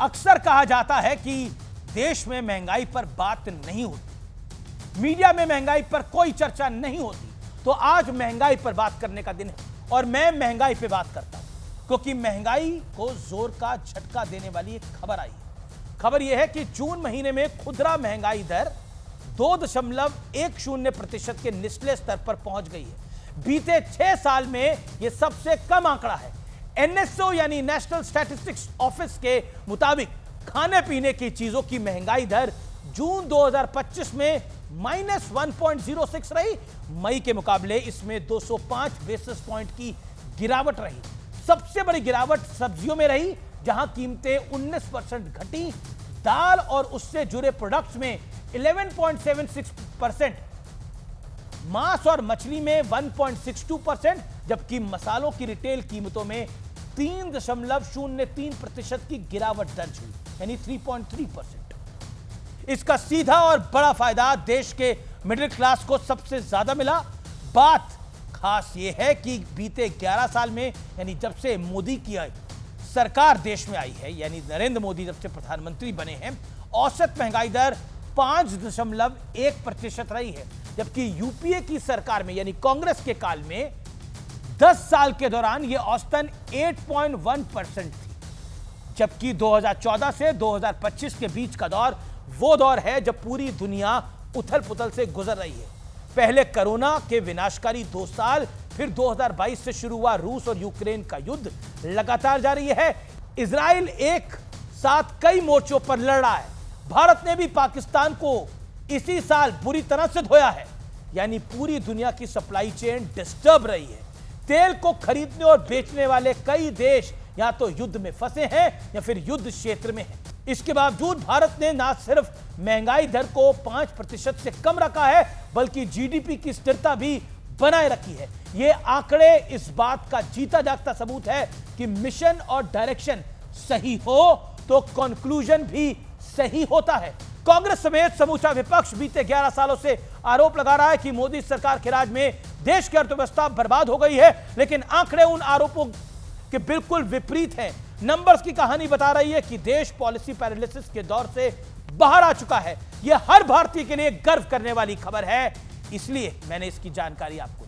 अक्सर कहा जाता है कि देश में महंगाई पर बात नहीं होती, मीडिया में महंगाई पर कोई चर्चा नहीं होती, तो आज महंगाई पर बात करने का दिन है और मैं महंगाई पे बात करता हूं क्योंकि महंगाई को जोर का झटका देने वाली एक खबर आई है। खबर यह है कि जून महीने में खुदरा महंगाई दर 2.10% के निचले स्तर पर पहुंच गई है। बीते 6 साल में यह सबसे कम आंकड़ा है। एनएसओ यानी नेशनल स्टैटिस्टिक्स ऑफिस के मुताबिक खाने पीने की चीजों की महंगाई दर जून 2025 में -1.06 रही। मई के मुकाबले इसमें 205 बेसिस पॉइंट की गिरावट रही। सबसे बड़ी गिरावट सब्जियों में रही, जहां कीमतें 19% घटी। दाल और उससे जुड़े प्रोडक्ट्स में 11.76%, मांस और मछली में 1.62%, जबकि मसालों की रिटेल कीमतों में 3.03% की गिरावट दर्ज हुई, यानी 3.3%। इसका सीधा और बड़ा फायदा देश के मिडिल क्लास को सबसे ज्यादा मिला। बात खास यह है कि बीते 11 साल में, यानी जब से मोदी की सरकार देश में आई है, यानी नरेंद्र मोदी जब से प्रधानमंत्री बने हैं, औसत महंगाई दर 5.1% रही है, जबकि यूपीए की सरकार में यानी कांग्रेस के काल में 10 साल के दौरान यह औसतन 8.1% थी। जबकि 2014 से 2025 के बीच का दौर वो दौर है जब पूरी दुनिया उथल पुथल से गुजर रही है। पहले कोरोना के विनाशकारी 2 साल, फिर 2022 से शुरू हुआ रूस और यूक्रेन का युद्ध लगातार जारी है। इजराइल एक साथ कई मोर्चों पर लड़ रहा है। भारत ने भी पाकिस्तान को इसी साल बुरी तरह से धोया है, यानी पूरी दुनिया की सप्लाई चेन डिस्टर्ब रही है। तेल को खरीदने और बेचने वाले कई देश या तो युद्ध में फंसे हैं या फिर युद्ध क्षेत्र में हैं। इसके बावजूद भारत ने ना सिर्फ महंगाई दर को 5% से कम रखा है, बल्कि जीडीपी की स्थिरता भी बनाए रखी है। ये आंकड़े इस बात का जीता जागता सबूत है कि मिशन और डायरेक्शन सही हो तो कंक्लूजन भी सही होता है। कांग्रेस समेत समूचा विपक्ष बीते 11 सालों से आरोप लगा रहा है कि मोदी सरकार के राज में देश की अर्थव्यवस्था बर्बाद हो गई है, लेकिन आंकड़े उन आरोपों के बिल्कुल विपरीत हैं। नंबर्स की कहानी बता रही है कि देश पॉलिसी पैरालिसिस के दौर से बाहर आ चुका है। यह हर भारतीय के लिए गर्व करने वाली खबर है, इसलिए मैंने इसकी जानकारी आपको